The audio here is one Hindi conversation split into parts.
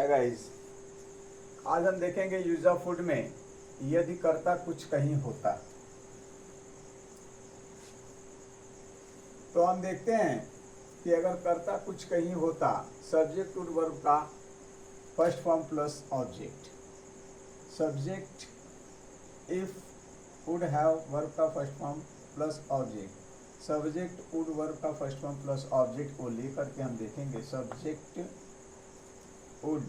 हाय गाइस, आज हम देखेंगे यूज ऑफ वुड में यदि कर्ता कुछ कहीं होता। तो हम देखते हैं कि अगर कर्ता कुछ कहीं होता, सब्जेक्ट वुड वर्ब का first form plus object. Subject if would have verb का first form plus object. Subject would verb का फर्स्ट फॉर्म प्लस ऑब्जेक्ट को लेकर के हम देखेंगे सब्जेक्ट वुड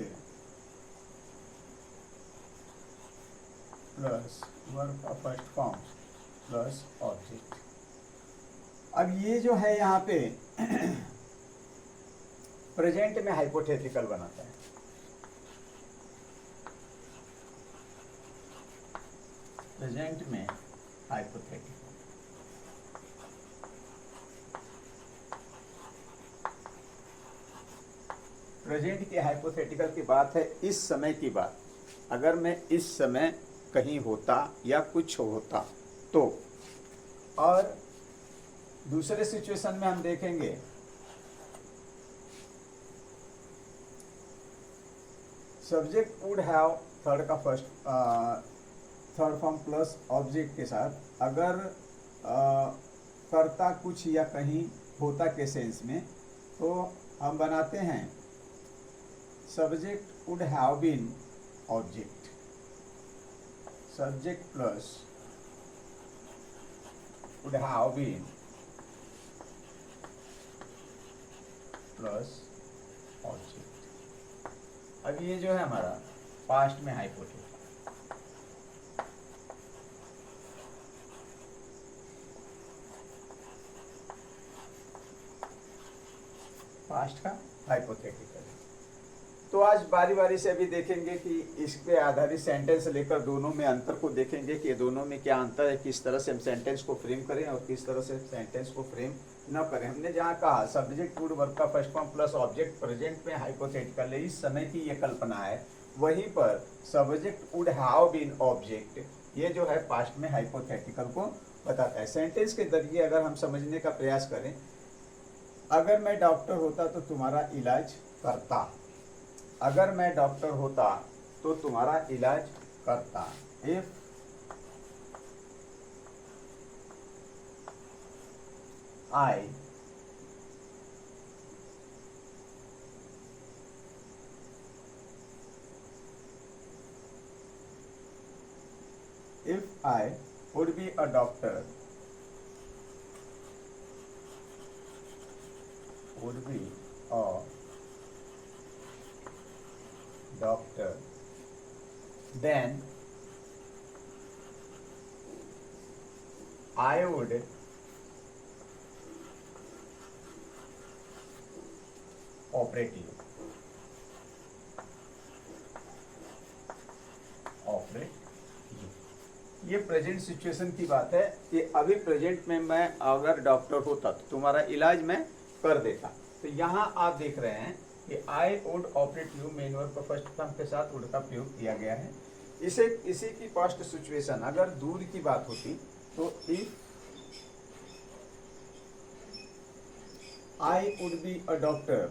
प्लस वर्ब का फर्स्ट फॉर्म प्लस ऑब्जेक्ट। अब ये जो है यहाँ पे प्रेजेंट में हाइपोथेटिकल बनाता है। प्रेजेंट में हाइपोथेटिकल, प्रेजेंट की हाइपोथेटिकल की बात है, इस समय की बात। अगर मैं इस समय कहीं होता या कुछ होता तो। और दूसरे सिचुएशन में हम देखेंगे सब्जेक्ट वुड हैव थर्ड का थर्ड फॉर्म प्लस ऑब्जेक्ट के साथ, अगर कर्ता कुछ या कहीं होता के सेंस में, तो हम बनाते हैं subject would have been object. Subject plus would have been plus object. अब ये जो है हमारा पास्ट में हाइपोथेटिकल। पास्ट का हाइपोथेटिकल। तो आज बारी बारी से अभी देखेंगे कि इस पे आधारित सेंटेंस लेकर दोनों में अंतर को देखेंगे कि दोनों में क्या अंतर है, किस तरह से हम सेंटेंस को फ्रेम करें और किस तरह से सेंटेंस को फ्रेम न करें। हमने जहाँ कहा सब्जेक्ट वुड वर्ब का first form plus object present में हाइपोथेटिकल है, इस समय की ये कल्पना है। वहीं पर subject would have been object, ये जो है पास्ट में हाइपोथेटिकल को बताता है। सेंटेंस के जरिए अगर हम समझने का प्रयास करें, अगर मैं डॉक्टर होता तो तुम्हारा इलाज करता। अगर मैं डॉक्टर होता तो तुम्हारा इलाज करता। If I would be a doctor, would be a doctor, then I would operate you. ये प्रेजेंट सिचुएशन की बात है कि अभी प्रेजेंट में मैं अगर डॉक्टर होता तो तुम्हारा इलाज मैं कर देता। तो यहाँ आप देख रहे हैं कि I would operate you main verb का फर्स्ट फॉर्म के साथ वुड का प्रयोग किया गया है। इसी की पास्ट सिचुएशन अगर दूर की बात होती तो if I would be a doctor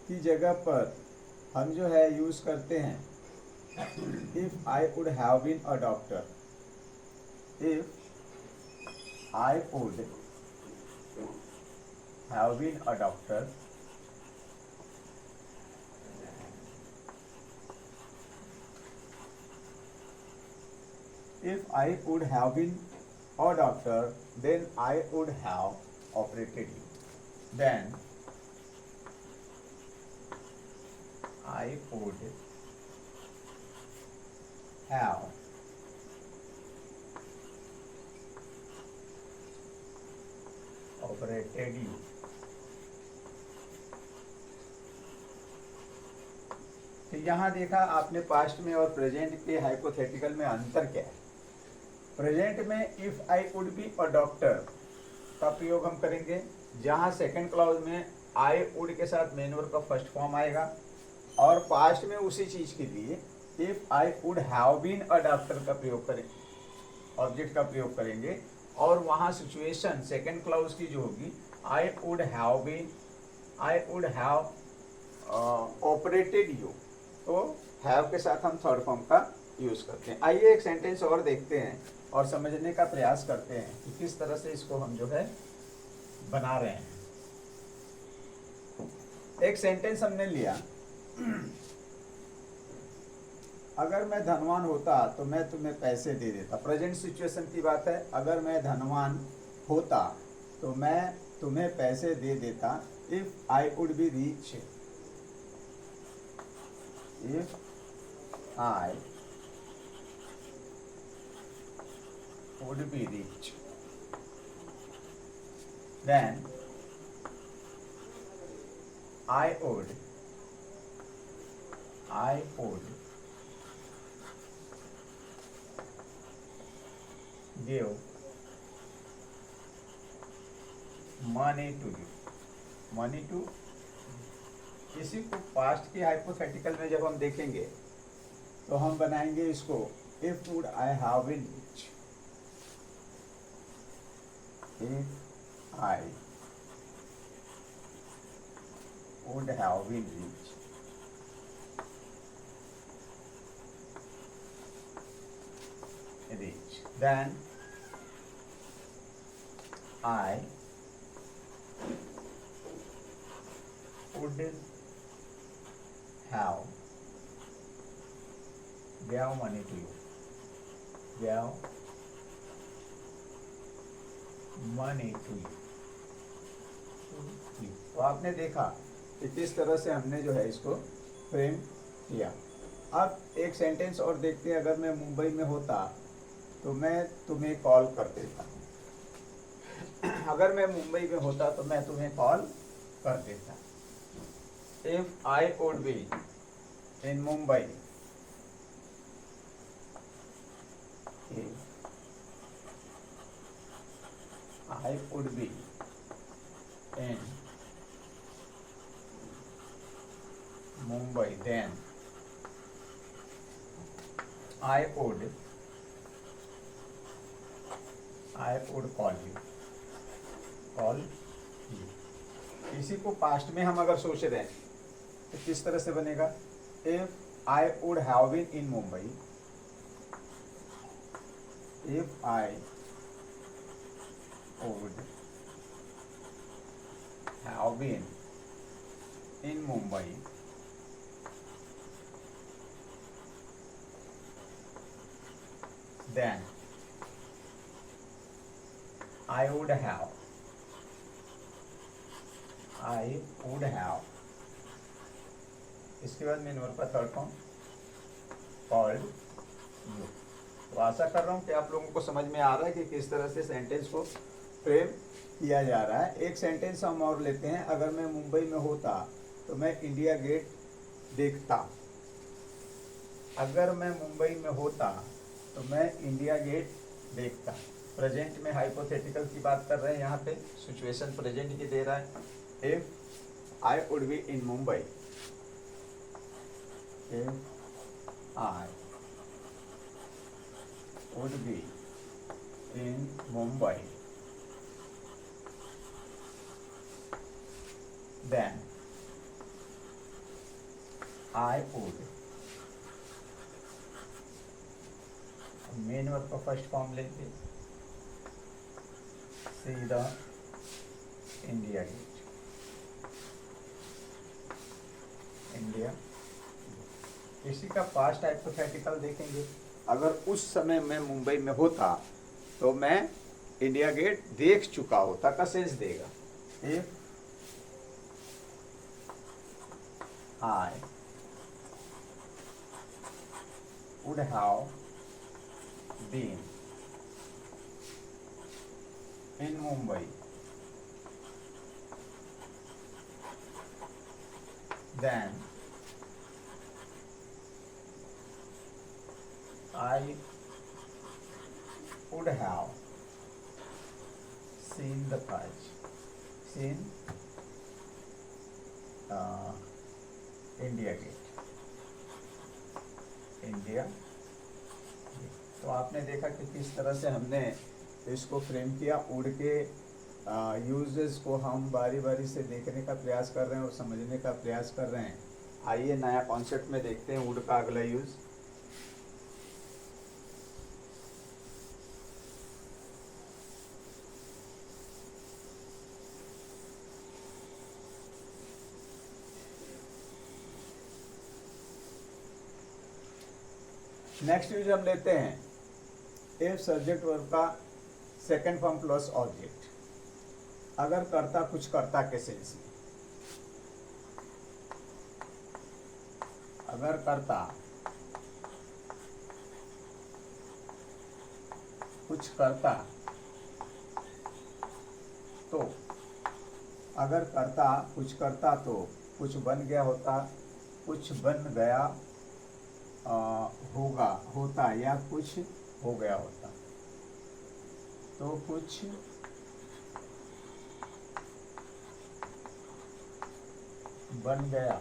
की जगह पर हम जो है यूज करते हैं if I would have been a doctor. If I would have been a doctor, if I would have been a doctor, then I would have operated you. Then I would have operated you. तो यहाँ देखा आपने पास्ट में और प्रेजेंट के हाइपोथेटिकल में अंतर क्या है। प्रेजेंट में if I would be a doctor का प्रयोग हम करेंगे, जहाँ सेकंड क्लॉज में आई वुड के साथ मेन वर्ब का फर्स्ट फॉर्म आएगा, और पास्ट में उसी चीज के लिए if I would have been a doctor का प्रयोग करेंगे, ऑब्जेक्ट का प्रयोग करेंगे, और वहाँ सिचुएशन सेकंड क्लॉज की जो होगी आई वुड हैव ऑपरेटेड यू, तो हैव के साथ हम थर्ड फॉर्म का यूज करते हैं। आइए एक सेंटेंस और देखते हैं और समझने का प्रयास करते हैं कि किस तरह से इसको हम जो है बना रहे हैं। एक सेंटेंस हमने लिया, अगर मैं धनवान होता तो मैं तुम्हें पैसे दे देता। प्रेजेंट सिचुएशन की बात है। अगर मैं धनवान होता तो मैं तुम्हें पैसे दे देता। If I would be rich, if I would be rich, then I would give money to you. Money to, इसी को पास्ट की हाइपोथेटिकल में जब हम देखेंगे तो हम बनाएंगे इसको if would I have been rich, if I would have been rich, then I would have gave money to you, gave money to you. तो आपने देखा कि किस तरह से हमने जो है इसको फ्रेम किया। अब एक सेंटेंस और देखते हैं। अगर मैं मुंबई में होता तो मैं तुम्हें कॉल कर देता। अगर मैं मुंबई में होता तो मैं तुम्हें कॉल कर देता। If I would be in Mumbai, if would be in Mumbai, देन I would call you. इसी को पास्ट में हम अगर सोच रहे हैं तो किस तरह से बनेगा? If I would have been in Mumbai, if I would have been in Mumbai, then I would have इसके बाद मेन वर्ब का थर्ड फॉर्म कॉल्ड यू। तो आशा कर रहा हूँ कि आप लोगों को समझ में आ रहा है कि किस तरह से सेंटेंस को फ्रेम किया जा रहा है। एक सेंटेंस हम और लेते हैं। अगर मैं मुंबई में होता तो मैं इंडिया गेट देखता। अगर मैं मुंबई में होता तो मैं इंडिया गेट देखता। प्रेजेंट में हाइपोथेटिकल की बात कर रहे हैं, यहाँ पे सिचुएशन प्रेजेंट की दे रहा है। If I would be in Mumbai, if I would be in Mumbai, then I would, main verb का फर्स्ट फॉर्म लेते, see the India gate, India. इसी का पास्ट हाइपोथेटिकल देखेंगे। अगर उस समय मैं मुंबई में होता तो मैं इंडिया गेट देख चुका होता का सेंस देगा। If I would have been in Mumbai, then I would have seen the Taj, seen India Gate, India। तो आपने देखा कि किस तरह से हमने इसको फ्रेम किया। उड़ के यूजेस को हम बारी बारी से देखने का प्रयास कर रहे हैं और समझने का प्रयास कर रहे हैं आइए नया कॉन्सेप्ट में देखते हैं वुड का अगला यूज। नेक्स्ट यूज हम लेते हैं इफ सब्जेक्ट वर्ब का सेकंड फॉर्म प्लस ऑब्जेक्ट। अगर कर्ता कुछ कर्ता के सेंस में, अगर कर्ता कुछ करता तो, अगर कर्ता कुछ करता तो कुछ बन गया होता, कुछ बन गया होगा, होता, या कुछ हो गया होता। तो कुछ बन गया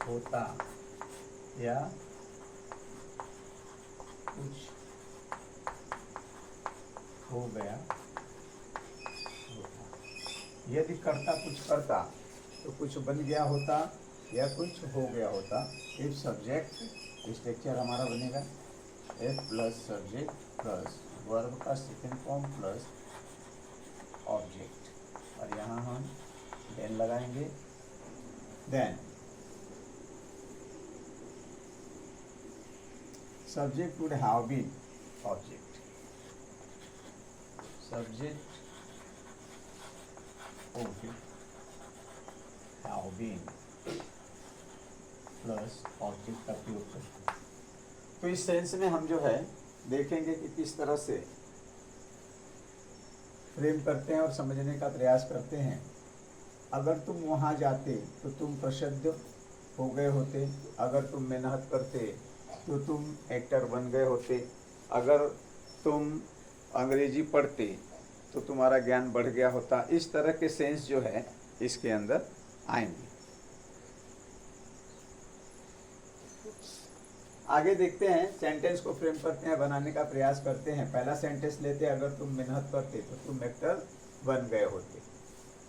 होता या कुछ हो गया होता। यदि कर्ता कुछ करता तो कुछ बन गया होता या कुछ हो गया होता। इफ सब्जेक्ट, स्ट्रक्चर हमारा बनेगा if plus subject plus verb का सेकेंड फॉर्म प्लस ऑब्जेक्ट, और यहाँ हम देन लगाएंगे। Then subject would have been object, subject would have been plus object का प्रयोग करते हैं। तो इस सेंस में हम जो है देखेंगे कि किस तरह से फ्रेम करते हैं और समझने का प्रयास करते हैं। अगर तुम वहाँ जाते तो तुम प्रसिद्ध हो गए होते, अगर तुम मेहनत करते तो तुम एक्टर बन गए होते, अगर तुम अंग्रेजी पढ़ते तो तुम्हारा ज्ञान बढ़ गया होता। इस तरह के सेंस जो है इसके अंदर आएंगे। आगे देखते हैं, सेंटेंस को फ्रेम करते हैं, बनाने का प्रयास करते हैं। पहला सेंटेंस लेते हैं, अगर तुम मेहनत करते तो तुम एक्टर बन गए होते।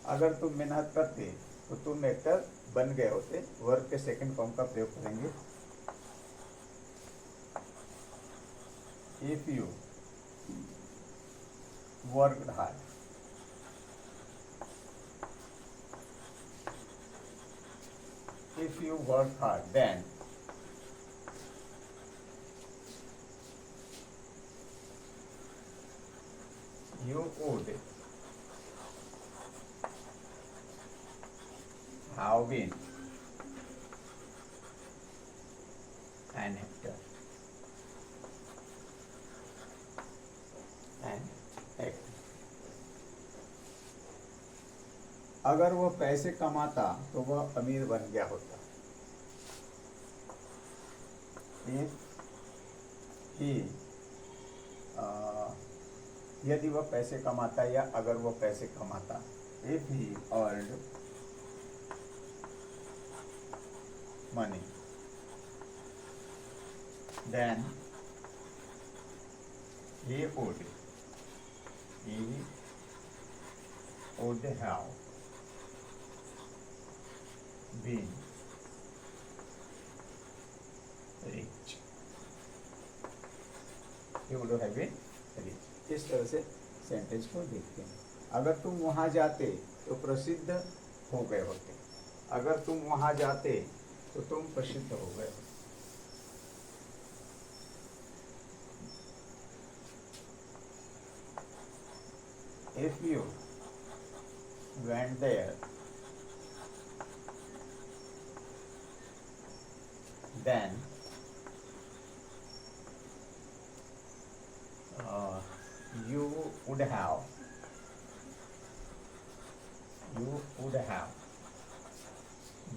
अगर तुम मेहनत करते तो तुम एक्टर बन गए होते। वर्ब के सेकंड फॉर्म का प्रयोग करेंगे। If you worked hard, if you work hard then you would have been an actor. अगर वो पैसे कमाता तो वह अमीर बन गया होता। If he यदि वह पैसे कमाता या अगर वह पैसे कमाता। If he earned money then he would have been rich. He would have been rich. इस तरह से सेंटेंस को देखते हैं। अगर तुम वहाँ जाते तो प्रसिद्ध हो गए होते, अगर तुम वहाँ जाते तो तुम प्रसिद्ध हो गए होते। If you went there then you would have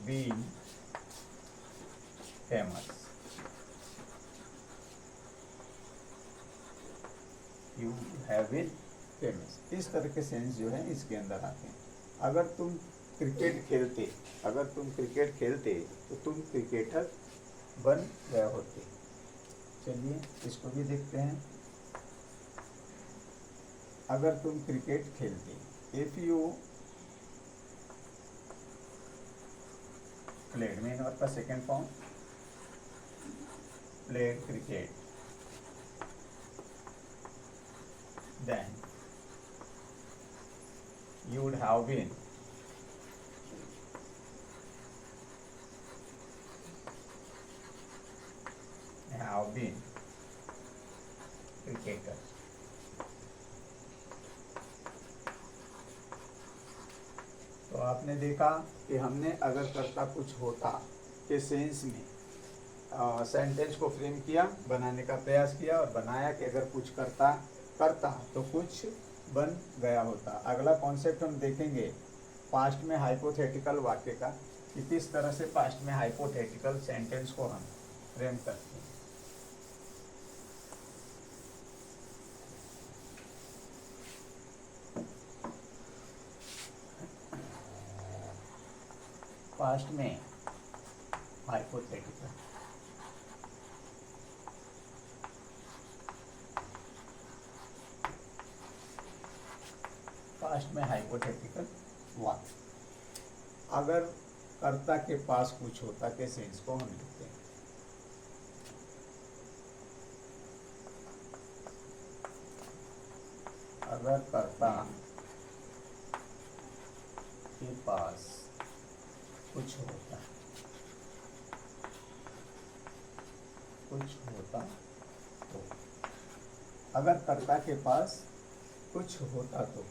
been famous. You have been famous. इस तरह के सेंस जो है इसके अंदर आते हैं। अगर तुम क्रिकेट खेलते, अगर तुम क्रिकेट खेलते तो तुम क्रिकेटर बन गए होते। चलिए इसको भी देखते हैं। अगर तुम क्रिकेट खेलते, if you played main verb का second form played cricket, then you would have been cricketer. तो आपने देखा कि हमने अगर कर्ता कुछ होता के सेंस में सेंटेंस को फ्रेम किया, बनाने का प्रयास किया और बनाया कि अगर कुछ करता तो कुछ बन गया होता। अगला कॉन्सेप्ट हम देखेंगे पास्ट में हाइपोथेटिकल वाक्य का, कि किस तरह से पास्ट में हाइपोथेटिकल सेंटेंस को हम फ्रेम करते हैं। पास्ट में हाइपोथेटिकल, पास्ट में हाइपोथेटिकल वाक्य, अगर कर्ता के पास कुछ होता के सेंस को हम लिखते हैं। अगर कर्ता के पास कुछ होता तो, अगर कर्ता के पास कुछ होता तो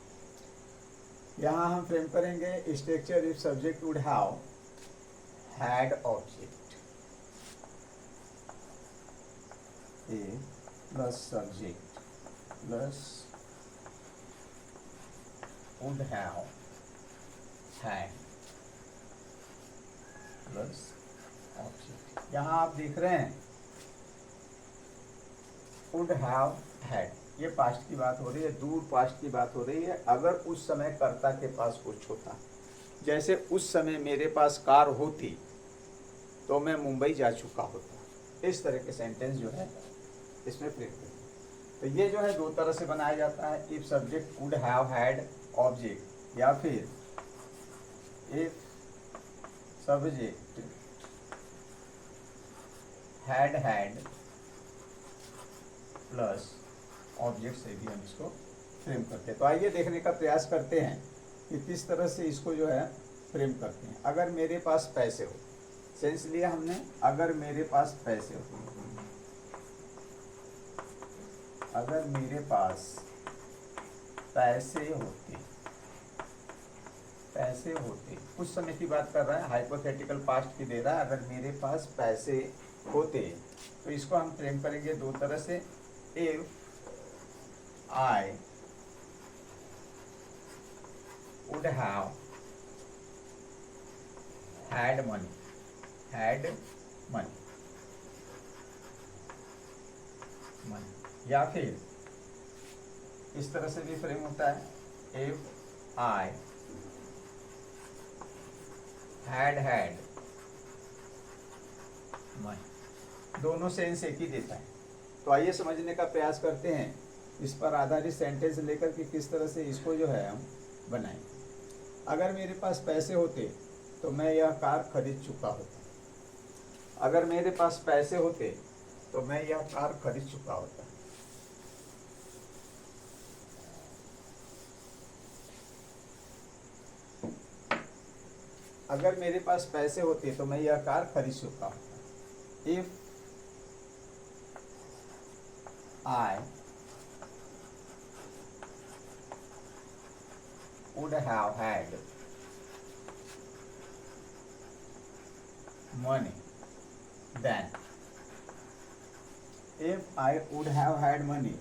यहाँ हम फ्रेम करेंगे structure if subject would have had object, A plus subject plus would have had plus object. यहाँ आप देख रहे हैं वुड हैव हैड, ये पास्ट की बात हो रही है, दूर पास्ट की बात हो रही है। अगर उस समय कर्ता के पास कुछ होता, जैसे उस समय मेरे पास कार होती तो मैं मुंबई जा चुका होता, इस तरह के सेंटेंस जो है इसमें फ्रेम करें। तो ये जो है दो तरह से बनाया जाता है, if subject would have had object, या फिर if subject had plus object से भी हम इसको फ्रेम करते हैं। तो आइए देखने का प्रयास करते हैं कि किस तरह से इसको जो है फ्रेम करते हैं। अगर मेरे पास पैसे हो, सेंस लिया हमने, अगर मेरे पास पैसे हो, अगर मेरे पास पैसे होते, उस समय की बात कर रहा है, हाइपोथेटिकल पास्ट की दे रहा है। अगर मेरे पास पैसे होते तो इसको हम फ्रेम करेंगे दो तरह से, if I would have had money, या फिर इस तरह से भी फ्रेम होता है, if I had money, दोनों सेंस एक ही देता है। तो आइए समझने का प्रयास करते हैं, इस पर आधारित सेंटेंस लेकर के किस तरह से इसको जो है हम बनाएंगे। अगर मेरे पास पैसे होते तो मैं यह कार खरीद चुका होता। अगर मेरे पास पैसे होते तो मैं यह कार खरीद चुका होता। अगर मेरे पास पैसे होते तो मैं यह कार खरीद चुका होता। If I would have had money, then if I would have had money,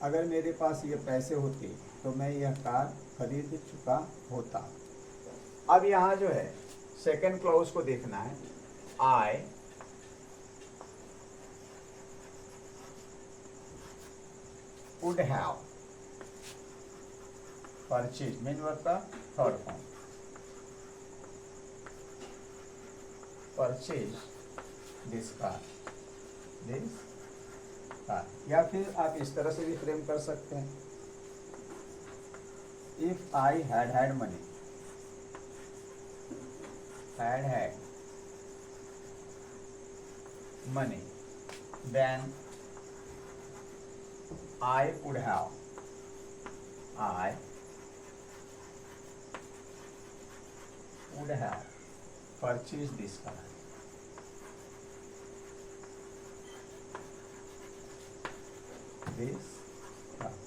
अगर मेरे पास ये पैसे होते तो मैं यह कार खरीद चुका होता। अब यहाँ जो है सेकंड क्लॉज को देखना है, I would have purchase, main verb का third form, purchase this car, या फिर आप इस तरह से भी फ्रेम कर सकते हैं, if I had money, had money, then I would have purchased this car.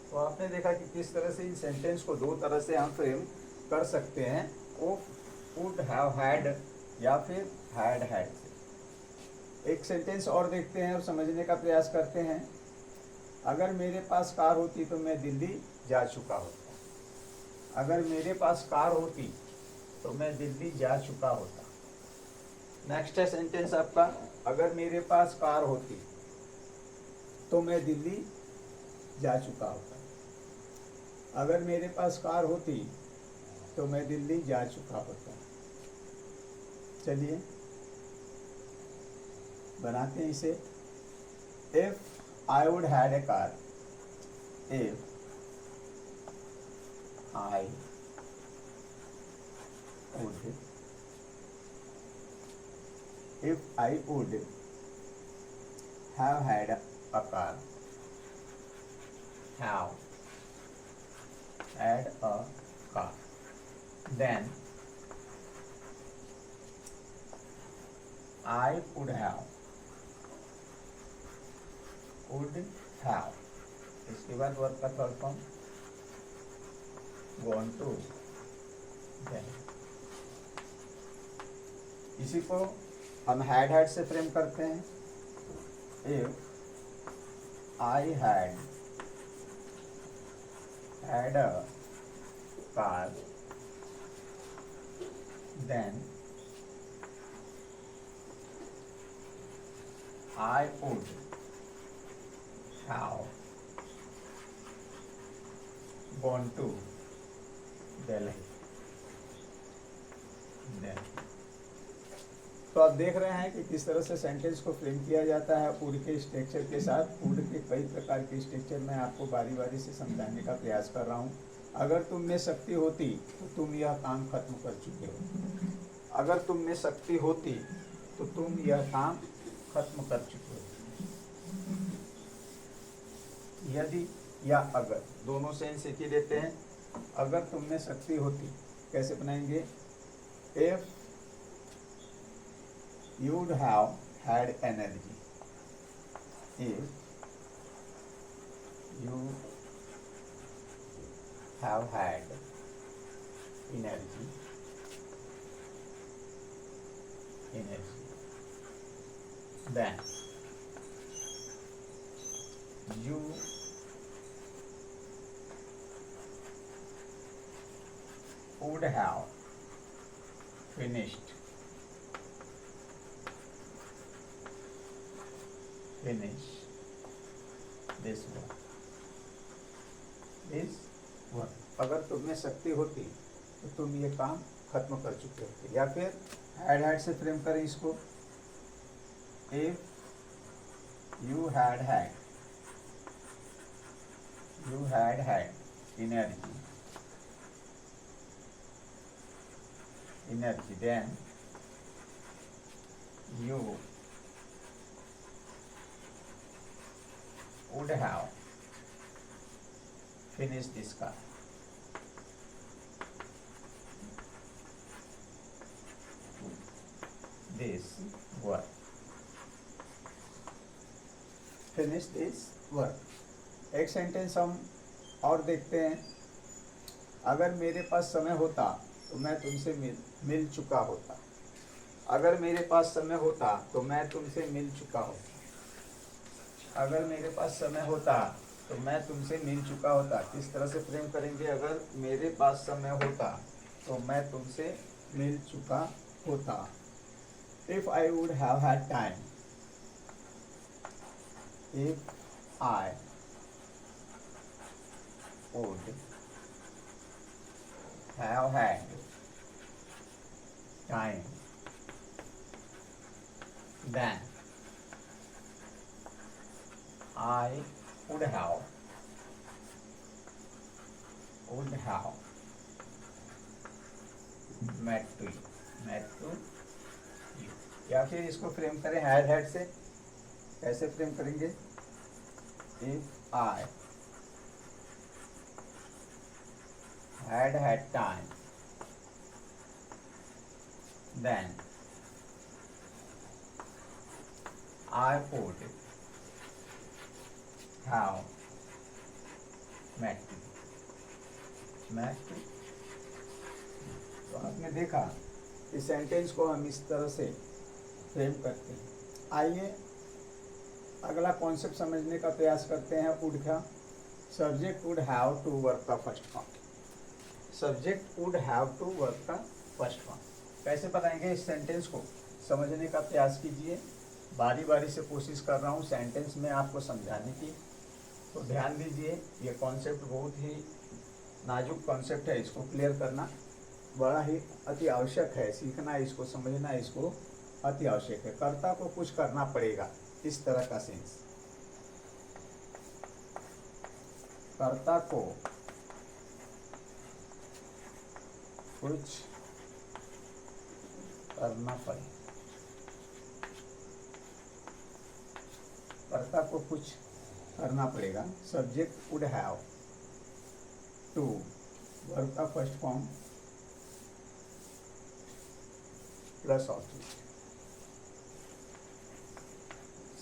तो आपने देखा कि किस तरह से इन सेंटेंस को दो तरह से हम फ्रेम कर सकते हैं, वो वुड हैव हैड या फिर हैड हैड से। एक सेंटेंस और देखते हैं और समझने का प्रयास करते हैं। अगर मेरे पास कार होती तो मैं दिल्ली जा चुका होता। अगर मेरे पास कार होती तो मैं दिल्ली जा चुका होता। नेक्स्ट है सेंटेंस आपका, अगर मेरे पास कार होती तो मैं दिल्ली जा चुका होता। अगर मेरे पास कार होती तो मैं दिल्ली जा चुका होता। चलिए बनाते हैं इसे। If I would had a car, if I would, if I would have had a car, have had a car, then I would have इसके बाद वर्ब का third form gone to, then इसी को हम had से फ्रेम करते हैं। if I had a car, then I would have gone to Delhi. तो आप देख रहे हैं कि किस तरह से सेंटेंस को फ्रेम किया जाता है वुड के स्ट्रक्चर के साथ। वुड के कई प्रकार के स्ट्रक्चर मैं आपको बारी बारी से समझाने का प्रयास कर रहा हूँ। अगर तुम में शक्ति होती तो तुम यह काम खत्म कर चुके हो। अगर तुम में शक्ति होती तो तुम यह काम खत्म कर चुके हो। यदि या अगर दोनों सेंस एक ही देते हैं। अगर तुम में शक्ति होती कैसे बनाएंगे? If you would have had energy, if you have had energy, then you would have finished this work. अगर तुम में शक्ति होती तो तुम ये काम खत्म कर चुके होते। या फिर had से फ्रेम करें इसको। if you had energy, then you would have finished this car. This work. Finish this work. एक सेंटेंस हम और देखते हैं। अगर मेरे पास समय होता तो मैं तुमसे मिल चुका होता। अगर मेरे पास समय होता तो मैं तुमसे मिल चुका होता। अगर मेरे पास समय होता तो मैं तुमसे मिल चुका होता। किस तरह से फ्रेम करेंगे? अगर मेरे पास समय होता तो मैं तुमसे मिल चुका होता। If I would have had time, if I would have had time, then I would have met to या फिर इसको फ्रेम करें हैड से। कैसे फ्रेम करेंगे? If I had time then I would have met you। तो आपने देखा इस सेंटेंस को हम इस तरह से फ्रेम करते हैं। आइए अगला कॉन्सेप्ट समझने का प्रयास करते हैं। वुड का subject would have to work का first form. Subject would have to work का फर्स्ट फॉर्म कैसे बताएंगे? इस सेंटेंस को समझने का प्रयास कीजिए। बारी बारी से कोशिश कर रहा हूँ सेंटेंस में आपको समझाने की, तो ध्यान दीजिए। ये कॉन्सेप्ट बहुत ही नाजुक कॉन्सेप्ट है, इसको क्लियर करना बड़ा ही अति आवश्यक है। सीखना, इसको समझना, इसको अति आवश्यक है। कर्ता को कुछ करना पड़ेगा, इस तरह का सेंस। कर्ता को कुछ करना पड़े, कर्ता को कुछ करना पड़ेगा। Subject would have to work का first form plus object.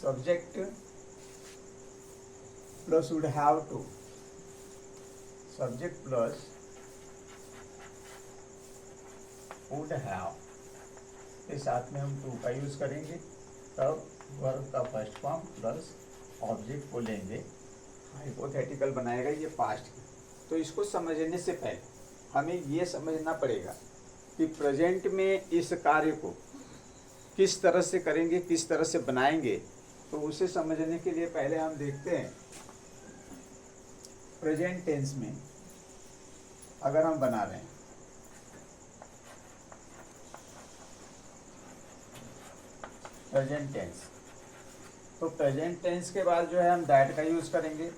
Subject plus would have to, subject plus would have के साथ में हम टू का यूज करेंगे, तब वर्ब का फर्स्ट फॉर्म प्लस ऑब्जेक्ट को लेंगे। हाइपोथेटिकल बनाएगा ये पास्ट की। तो इसको समझने से पहले हमें ये समझना पड़ेगा कि प्रेजेंट में इस कार्य को किस तरह से करेंगे, किस तरह से बनाएंगे। तो उसे समझने के लिए पहले हम देखते हैं प्रेजेंट टेंस में अगर हम बना रहे हैं प्रेजेंट टेंस, तो प्रेजेंट टेंस के बाद जो है हम दैट का यूज करेंगे।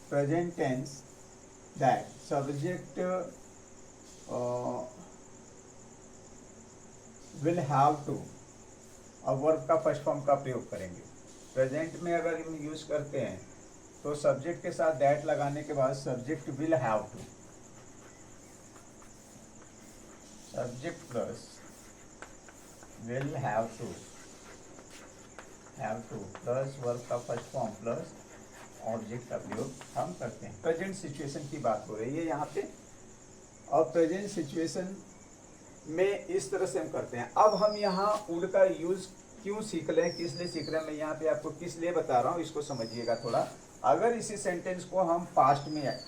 Present tense that, subject will have to, अब वर्ब का फर्स्ट फॉर्म का प्रयोग करेंगे। प्रेजेंट में अगर हम यूज करते हैं तो सब्जेक्ट के साथ दैट लगाने के बाद subject will have to, subject plus will have to plus verb का फर्स्ट फॉर्म प्लस ऑब्जेक्ट का प्रयोग हम करते हैं। प्रेजेंट सिचुएशन की बात हो रही है यहाँ पे, और प्रेजेंट सिचुएशन में इस तरह से हम करते हैं। अब हम यहाँ वुड का यूज क्यों सीख रहे हैं, किस लिए सीख रहे हैं, मैं यहाँ पे आपको किस लिए बता रहा हूँ, इसको समझिएगा थोड़ा। अगर इसी सेंटेंस को हम पास्ट में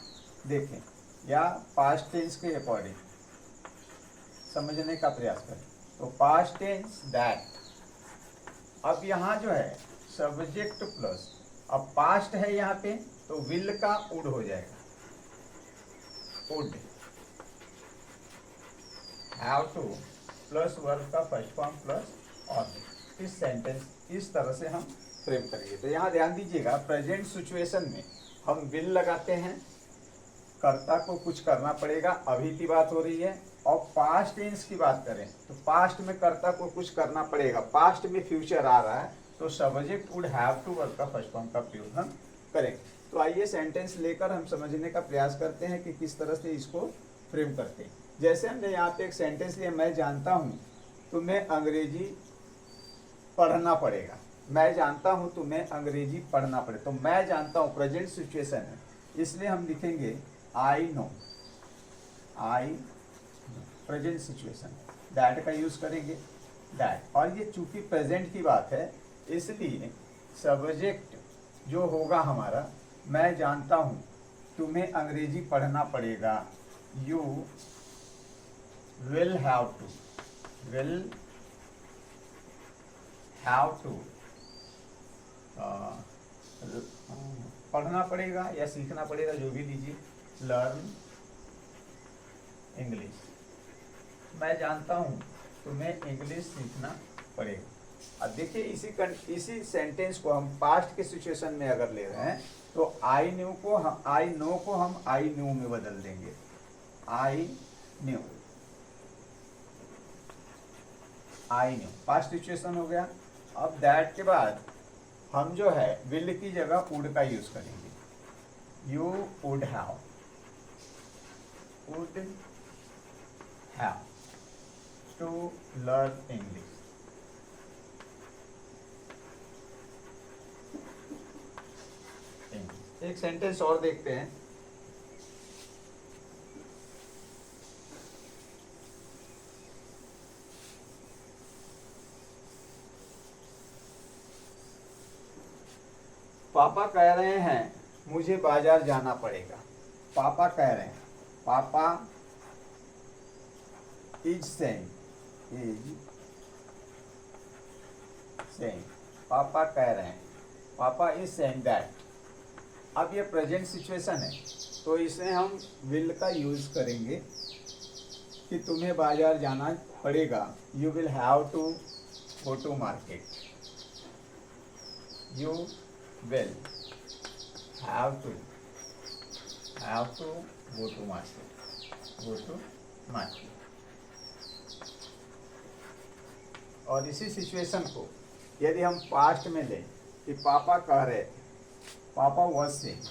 देखें या पास्ट टेंस के अकॉर्डिंग समझने का प्रयास करें, तो पास्ट टेंस दैट, अब यहाँ जो है सब्जेक्ट प्लस, अब पास्ट है यहाँ पे तो विल का वुड हो जाएगा, would have to plus verb का फर्स्ट फॉर्म प्लस ऑब्जेक्ट। इस सेंटेंस इस तरह से हम फ्रेम करेंगे। तो यहाँ ध्यान दीजिएगा, प्रेजेंट सिचुएशन में हम विल लगाते हैं, कर्ता को कुछ करना पड़ेगा, अभी की बात हो रही है। और पास्ट टेंस की बात करें तो पास्ट में कर्ता को कुछ करना पड़ेगा, पास्ट में फ्यूचर आ रहा है, तो subject would have to verb का फर्स्ट फॉर्म का प्रयोग हम करेंगे। तो आइए सेंटेंस लेकर हम समझने का प्रयास करते हैं कि किस तरह से इसको फ्रेम करते हैं। जैसे हमने यहाँ पे एक सेंटेंस लिया, मैं जानता हूँ तुम्हें अंग्रेजी पढ़ना पड़ेगा। मैं जानता हूँ तुम्हें अंग्रेजी पढ़ना पड़ेगा, तो मैं जानता हूँ प्रेजेंट सिचुएशन है, इसलिए हम लिखेंगे I know, I present situation, that का यूज करेंगे दैट। और ये चूंकि प्रेजेंट की बात है इसलिए सब्जेक्ट जो होगा हमारा, मैं जानता हूँ तुम्हें अंग्रेजी पढ़ना पड़ेगा, you will have to, will have to पढ़ना पड़ेगा या सीखना पड़ेगा, जो भी लीजिए, लर्न इंग्लिश। मैं जानता हूँ तुम्हें इंग्लिश सीखना पड़ेगा। अब देखिए इसी सेंटेंस को हम पास्ट के सिचुएशन में अगर ले रहे हैं तो आई नो को हम आई न्यू में बदल देंगे, I knew. I knew, past situation हो गया। अब दैट के बाद हम जो है विल की जगह वुड का यूज करेंगे। You would have to learn English. एक सेंटेंस और देखते हैं। पापा कह रहे हैं मुझे बाजार जाना पड़ेगा। पापा कह रहे हैं, पापा इज सेइंग, पापा कह रहे हैं, पापा इज सेइंग दैट। अब ये प्रेजेंट सिचुएशन है तो इसमें हम विल का यूज करेंगे कि तुम्हें बाजार जाना पड़ेगा। You will have to go to market. You will have to go to market। और इसी सिचुएशन को यदि हम पास्ट में लें कि पापा कह रहे थे, पापा was saying,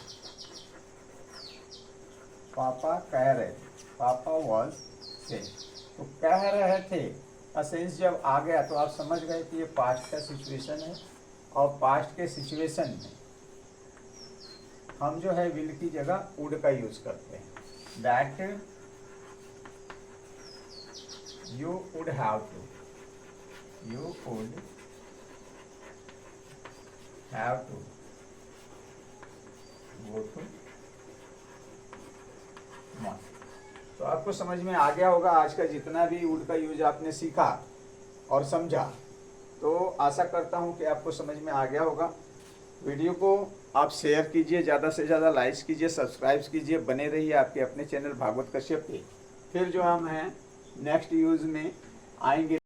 पापा कह रहे थे, पापा was saying, तो कह रहे थे का सेंस जब आ गया तो आप समझ गए कि ये पास्ट का सिचुएशन है। और पास्ट के सिचुएशन में हम जो है विल की जगह वुड का यूज करते हैं। That you would have to, you would have to go to market. तो आपको समझ में आ गया होगा आज का जितना भी वुड का यूज आपने सीखा और समझा। तो आशा करता हूं कि आपको समझ में आ गया होगा। वीडियो को आप शेयर कीजिए, ज़्यादा से ज़्यादा लाइक्स कीजिए, सब्सक्राइब कीजिए, बने रहिए आपके अपने चैनल भागवत कश्यप पे। फिर जो हम हैं नेक्स्ट यूज़ में आएंगे।